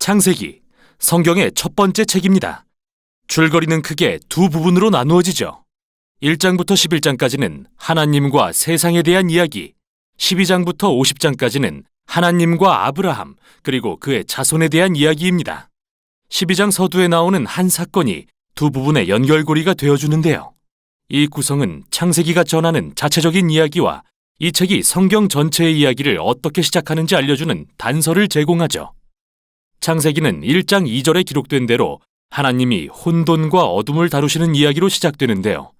창세기, 성경의 첫 번째 책입니다. 줄거리는 크게 두 부분으로 나누어지죠. 1장부터 11장까지는 하나님과 세상에 대한 이야기, 12장부터 50장까지는 하나님과 아브라함, 그리고 그의 자손에 대한 이야기입니다. 12장 서두에 나오는 한 사건이 두 부분의 연결고리가 되어주는데요. 이 구성은 창세기가 전하는 자체적인 이야기와 이 책이 성경 전체의 이야기를 어떻게 시작하는지 알려주는 단서를 제공하죠. 창세기는 1장 2절에 기록된 대로 하나님이 혼돈과 어둠을 다루시는 이야기로 시작되는데요.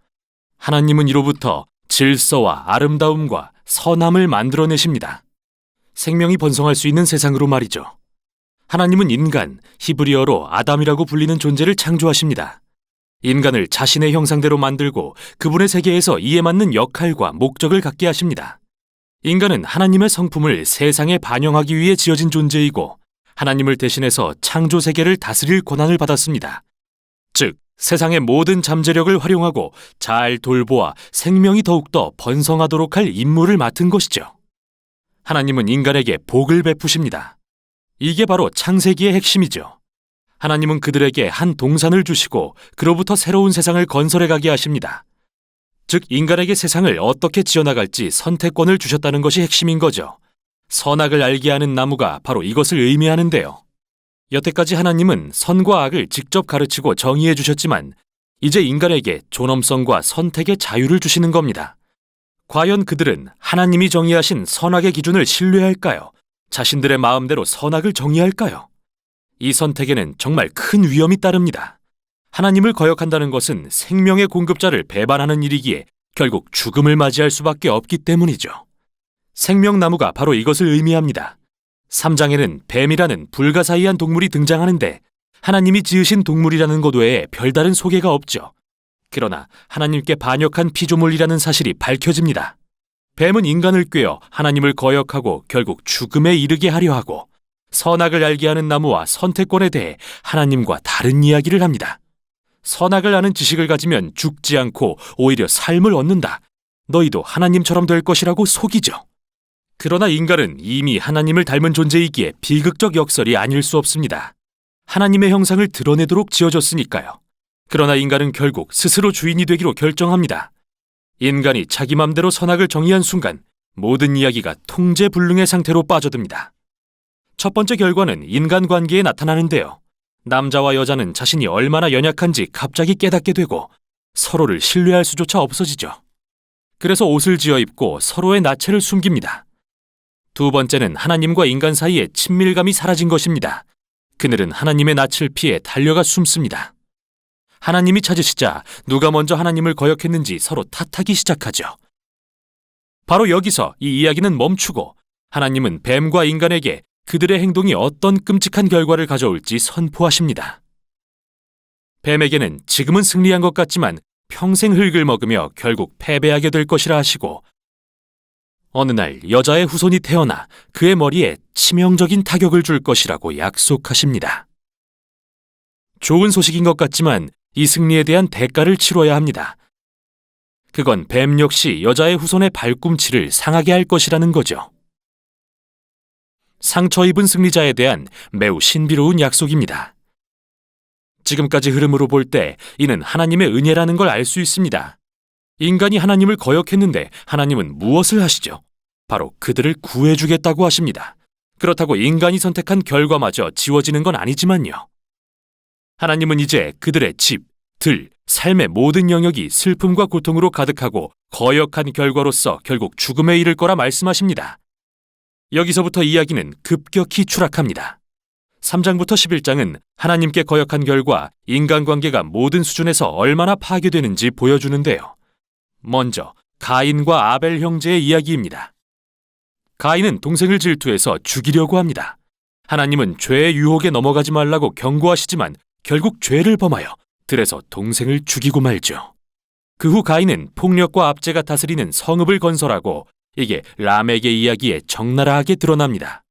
하나님은 이로부터 질서와 아름다움과 선함을 만들어내십니다. 생명이 번성할 수 있는 세상으로 말이죠. 하나님은 인간, 히브리어로 아담이라고 불리는 존재를 창조하십니다. 인간을 자신의 형상대로 만들고 그분의 세계에서 이에 맞는 역할과 목적을 갖게 하십니다. 인간은 하나님의 성품을 세상에 반영하기 위해 지어진 존재이고 하나님을 대신해서 창조 세계를 다스릴 권한을 받았습니다. 즉, 세상의 모든 잠재력을 활용하고 잘 돌보아 생명이 더욱더 번성하도록 할 임무를 맡은 것이죠. 하나님은 인간에게 복을 베푸십니다. 이게 바로 창세기의 핵심이죠. 하나님은 그들에게 한 동산을 주시고 그로부터 새로운 세상을 건설해 가게 하십니다. 즉, 인간에게 세상을 어떻게 지어나갈지 선택권을 주셨다는 것이 핵심인 거죠. 선악을 알게 하는 나무가 바로 이것을 의미하는데요. 여태까지 하나님은 선과 악을 직접 가르치고 정의해 주셨지만 이제 인간에게 존엄성과 선택의 자유를 주시는 겁니다. 과연 그들은 하나님이 정의하신 선악의 기준을 신뢰할까요? 자신들의 마음대로 선악을 정의할까요? 이 선택에는 정말 큰 위험이 따릅니다. 하나님을 거역한다는 것은 생명의 공급자를 배반하는 일이기에 결국 죽음을 맞이할 수밖에 없기 때문이죠. 생명나무가 바로 이것을 의미합니다. 3장에는 뱀이라는 불가사의한 동물이 등장하는데 하나님이 지으신 동물이라는 것 외에 별다른 소개가 없죠. 그러나 하나님께 반역한 피조물이라는 사실이 밝혀집니다. 뱀은 인간을 꾀어 하나님을 거역하고 결국 죽음에 이르게 하려 하고 선악을 알게 하는 나무와 선택권에 대해 하나님과 다른 이야기를 합니다. 선악을 아는 지식을 가지면 죽지 않고 오히려 삶을 얻는다. 너희도 하나님처럼 될 것이라고 속이죠. 그러나 인간은 이미 하나님을 닮은 존재이기에 비극적 역설이 아닐 수 없습니다. 하나님의 형상을 드러내도록 지어졌으니까요. 그러나 인간은 결국 스스로 주인이 되기로 결정합니다. 인간이 자기 맘대로 선악을 정의한 순간 모든 이야기가 통제불능의 상태로 빠져듭니다. 첫 번째 결과는 인간관계에 나타나는데요. 남자와 여자는 자신이 얼마나 연약한지 갑자기 깨닫게 되고 서로를 신뢰할 수조차 없어지죠. 그래서 옷을 지어 입고 서로의 나체를 숨깁니다. 두 번째는 하나님과 인간 사이의 친밀감이 사라진 것입니다. 그늘은 하나님의 낯을 피해 달려가 숨습니다. 하나님이 찾으시자 누가 먼저 하나님을 거역했는지 서로 탓하기 시작하죠. 바로 여기서 이 이야기는 멈추고 하나님은 뱀과 인간에게 그들의 행동이 어떤 끔찍한 결과를 가져올지 선포하십니다. 뱀에게는 지금은 승리한 것 같지만 평생 흙을 먹으며 결국 패배하게 될 것이라 하시고 어느 날 여자의 후손이 태어나 그의 머리에 치명적인 타격을 줄 것이라고 약속하십니다. 좋은 소식인 것 같지만 이 승리에 대한 대가를 치러야 합니다. 그건 뱀 역시 여자의 후손의 발꿈치를 상하게 할 것이라는 거죠. 상처 입은 승리자에 대한 매우 신비로운 약속입니다. 지금까지 흐름으로 볼 때 이는 하나님의 은혜라는 걸 알 수 있습니다. 인간이 하나님을 거역했는데 하나님은 무엇을 하시죠? 바로 그들을 구해주겠다고 하십니다. 그렇다고 인간이 선택한 결과마저 지워지는 건 아니지만요. 하나님은 이제 그들의 집, 들, 삶의 모든 영역이 슬픔과 고통으로 가득하고 거역한 결과로서 결국 죽음에 이를 거라 말씀하십니다. 여기서부터 이야기는 급격히 추락합니다. 3장부터 11장은 하나님께 거역한 결과 인간관계가 모든 수준에서 얼마나 파괴되는지 보여주는데요. 먼저 가인과 아벨 형제의 이야기입니다. 가인은 동생을 질투해서 죽이려고 합니다. 하나님은 죄의 유혹에 넘어가지 말라고 경고하시지만 결국 죄를 범하여 들에서 동생을 죽이고 말죠. 그 후 가인은 폭력과 압제가 다스리는 성읍을 건설하고 이게 라멕의 이야기에 적나라하게 드러납니다.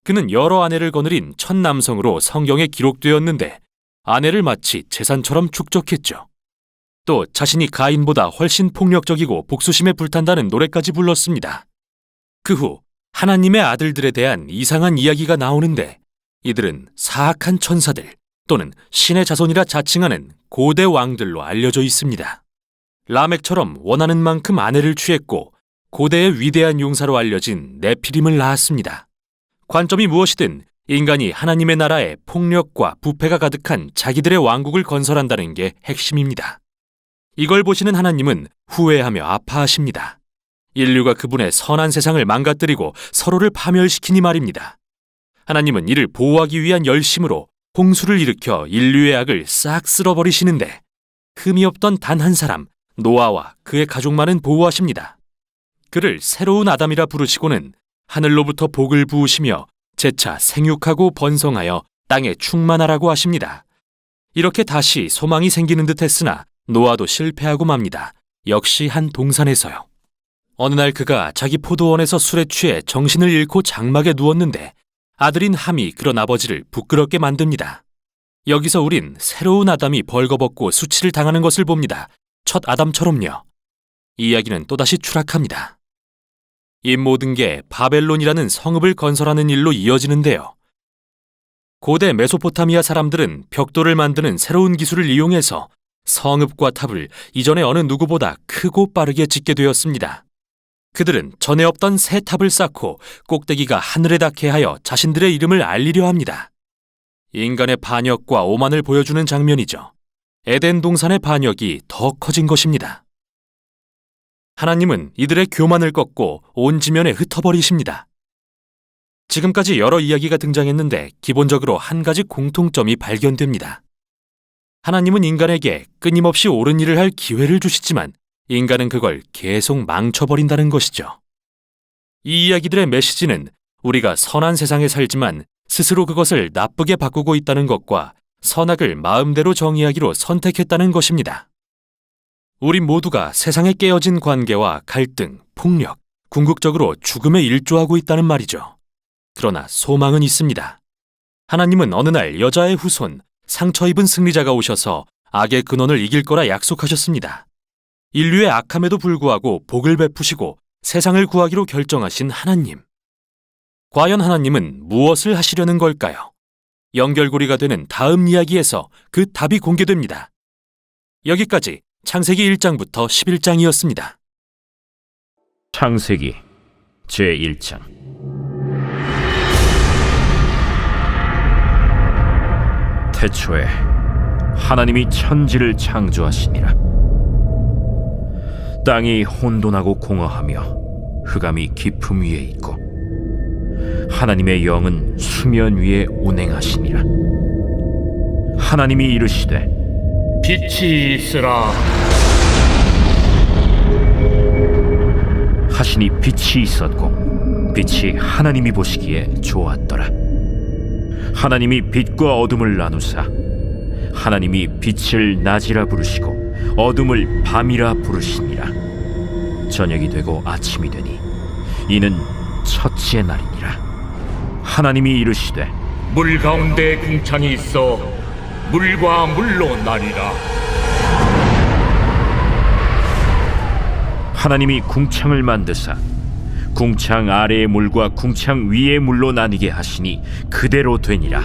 그는 여러 아내를 거느린 첫 남성으로 성경에 기록되었는데 아내를 마치 재산처럼 축적했죠. 또 자신이 가인보다 훨씬 폭력적이고 복수심에 불탄다는 노래까지 불렀습니다. 그 후 하나님의 아들들에 대한 이상한 이야기가 나오는데 이들은 사악한 천사들 또는 신의 자손이라 자칭하는 고대 왕들로 알려져 있습니다. 라멕처럼 원하는 만큼 아내를 취했고 고대의 위대한 용사로 알려진 네피림을 낳았습니다. 관점이 무엇이든 인간이 하나님의 나라에 폭력과 부패가 가득한 자기들의 왕국을 건설한다는 게 핵심입니다. 이걸 보시는 하나님은 후회하며 아파하십니다. 인류가 그분의 선한 세상을 망가뜨리고 서로를 파멸시키니 말입니다. 하나님은 이를 보호하기 위한 열심으로 홍수를 일으켜 인류의 악을 싹 쓸어버리시는데 흠이 없던 단 한 사람, 노아와 그의 가족만은 보호하십니다. 그를 새로운 아담이라 부르시고는 하늘로부터 복을 부으시며 재차 생육하고 번성하여 땅에 충만하라고 하십니다. 이렇게 다시 소망이 생기는 듯 했으나 노아도 실패하고 맙니다. 역시 한 동산에서요. 어느 날 그가 자기 포도원에서 술에 취해 정신을 잃고 장막에 누웠는데 아들인 함이 그런 아버지를 부끄럽게 만듭니다. 여기서 우린 새로운 아담이 벌거벗고 수치를 당하는 것을 봅니다. 첫 아담처럼요. 이야기는 또다시 추락합니다. 이 모든 게 바벨론이라는 성읍을 건설하는 일로 이어지는데요. 고대 메소포타미아 사람들은 벽돌을 만드는 새로운 기술을 이용해서 성읍과 탑을 이전의 어느 누구보다 크고 빠르게 짓게 되었습니다. 그들은 전에 없던 새 탑을 쌓고 꼭대기가 하늘에 닿게 하여 자신들의 이름을 알리려 합니다. 인간의 반역과 오만을 보여주는 장면이죠. 에덴 동산의 반역이 더 커진 것입니다. 하나님은 이들의 교만을 꺾고 온 지면에 흩어버리십니다. 지금까지 여러 이야기가 등장했는데 기본적으로 한 가지 공통점이 발견됩니다. 하나님은 인간에게 끊임없이 옳은 일을 할 기회를 주시지만 인간은 그걸 계속 망쳐버린다는 것이죠. 이 이야기들의 메시지는 우리가 선한 세상에 살지만 스스로 그것을 나쁘게 바꾸고 있다는 것과 선악을 마음대로 정의하기로 선택했다는 것입니다. 우리 모두가 세상에 깨어진 관계와 갈등, 폭력, 궁극적으로 죽음에 일조하고 있다는 말이죠. 그러나 소망은 있습니다. 하나님은 어느 날 여자의 후손, 상처 입은 승리자가 오셔서 악의 근원을 이길 거라 약속하셨습니다. 인류의 악함에도 불구하고 복을 베푸시고 세상을 구하기로 결정하신 하나님. 과연 하나님은 무엇을 하시려는 걸까요? 연결고리가 되는 다음 이야기에서 그 답이 공개됩니다. 여기까지 창세기 1장부터 11장이었습니다. 창세기 제1장. 태초에 하나님이 천지를 창조하시니라. 땅이 혼돈하고 공허하며 흑암이 깊음 위에 있고 하나님의 영은 수면 위에 운행하시니라. 하나님이 이르시되 빛이 있으라 하시니 빛이 있었고 빛이 하나님이 보시기에 좋았더라. 하나님이 빛과 어둠을 나누사 하나님이 빛을 낮이라 부르시고 어둠을 밤이라 부르시니라. 저녁이 되고 아침이 되니 이는 첫째 날이니라. 하나님이 이르시되 물 가운데 궁창이 있어 물과 물로 나뉘라. 하나님이 궁창을 만드사 궁창 아래의 물과 궁창 위의 물로 나뉘게 하시니 그대로 되니라.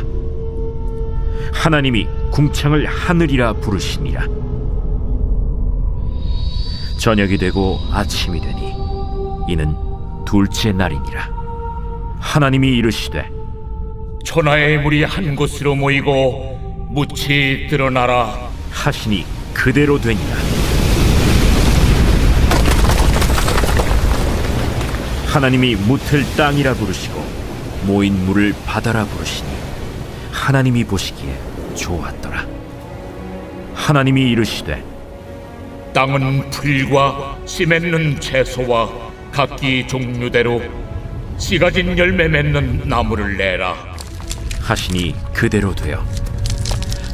하나님이 궁창을 하늘이라 부르시니라. 저녁이 되고 아침이 되니 이는 둘째 날이니라. 하나님이 이르시되 천하의 물이 한 곳으로 모이고 묻이 드러나라 하시니 그대로 되니라. 하나님이 묻을 땅이라 부르시고 모인 물을 바다라 부르시니 하나님이 보시기에 좋았더라. 하나님이 이르시되 땅은 풀과 씨 맺는 채소와 각기 종류대로 씨 가진 열매 맺는 나무를 내라 하시니 그대로 되어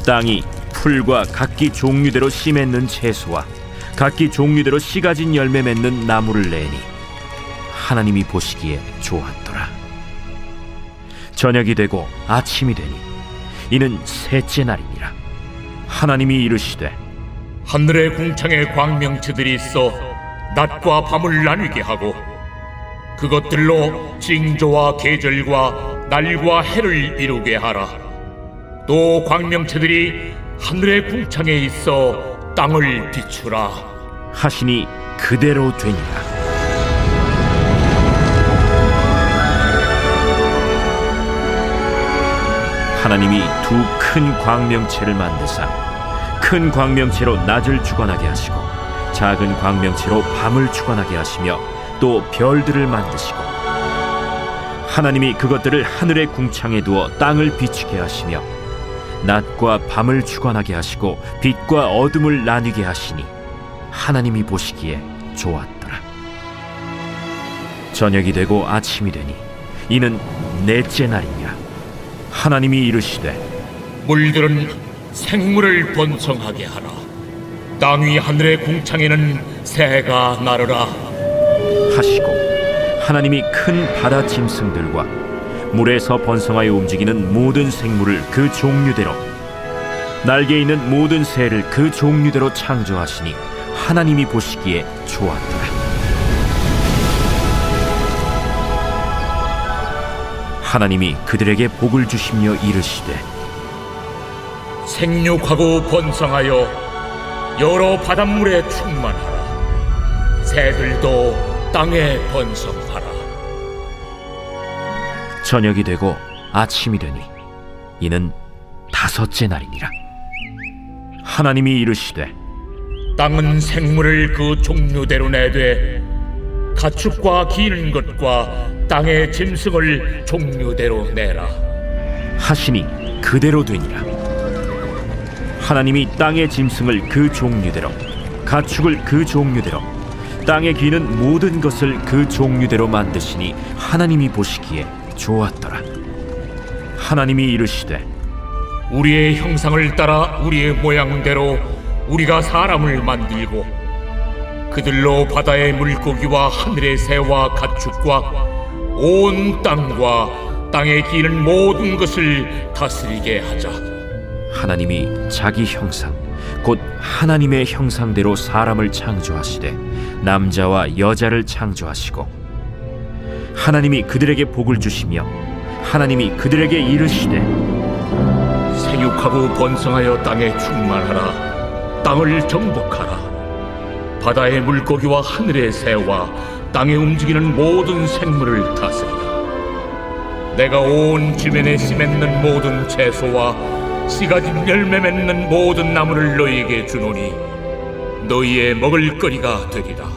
땅이 풀과 각기 종류대로 씨 맺는 채소와 각기 종류대로 씨 가진 열매 맺는 나무를 내니 하나님이 보시기에 좋았더라. 저녁이 되고 아침이 되니 이는 셋째 날이니라. 하나님이 이르시되 하늘의 궁창에 광명체들이 있어 낮과 밤을 나뉘게 하고 그것들로 징조와 계절과 날과 해를 이루게 하라. 또 광명체들이 하늘의 궁창에 있어 땅을 비추라. 하시니 그대로 되니라. 하나님이 두 큰 광명체를 만드사 큰 광명체로 낮을 주관하게 하시고 작은 광명체로 밤을 주관하게 하시며 또 별들을 만드시고 하나님이 그것들을 하늘의 궁창에 두어 땅을 비추게 하시며 낮과 밤을 주관하게 하시고 빛과 어둠을 나뉘게 하시니 하나님이 보시기에 좋았더라. 저녁이 되고 아침이 되니 이는 넷째 날이니라. 하나님이 이르시되 물들은 생물을 번성하게 하라. 땅 위 하늘의 궁창에는 새가 나르라. 하시고 하나님이 큰 바다 짐승들과 물에서 번성하여 움직이는 모든 생물을 그 종류대로 날개 있는 모든 새를 그 종류대로 창조하시니 하나님이 보시기에 좋았더라. 하나님이 그들에게 복을 주시며 이르시되 생육하고 번성하여 여러 바닷물에 충만하라. 새들도 땅에 번성하라. 저녁이 되고 아침이 되니 이는 다섯째 날이니라. 하나님이 이르시되 땅은 생물을 그 종류대로 내되 가축과 기는 것과 땅의 짐승을 종류대로 내라. 하시니 그대로 되니라. 하나님이 땅의 짐승을 그 종류대로 가축을 그 종류대로 땅에 기는 모든 것을 그 종류대로 만드시니 하나님이 보시기에 좋았더라. 하나님이 이르시되 우리의 형상을 따라 우리의 모양대로 우리가 사람을 만들고 그들로 바다의 물고기와 하늘의 새와 가축과 온 땅과 땅에 기는 모든 것을 다스리게 하자. 하나님이 자기 형상 곧 하나님의 형상대로 사람을 창조하시되 남자와 여자를 창조하시고 하나님이 그들에게 복을 주시며 하나님이 그들에게 이르시되 생육하고 번성하여 땅에 충만하라. 땅을 정복하라. 바다의 물고기와 하늘의 새와 땅에 움직이는 모든 생물을 다스리라. 내가 온 지면에 씨 맺는 모든 채소와 씨 가진 열매 맺는 모든 나무를 너희에게 주노니 너희의 먹을거리가 되리라.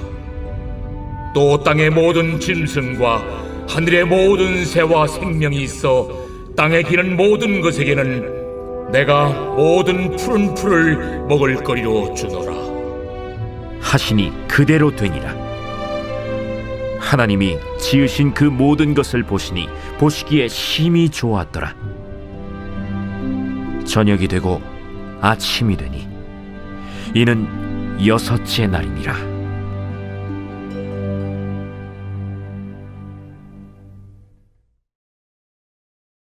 또 땅의 모든 짐승과 하늘의 모든 새와 생명이 있어 땅에 기는 모든 것에게는 내가 모든 푸른 풀을 먹을거리로 주노라. 하시니 그대로 되니라. 하나님이 지으신 그 모든 것을 보시니 보시기에 심히 좋았더라. 저녁이 되고 아침이 되니 이는 여섯째 날이니라.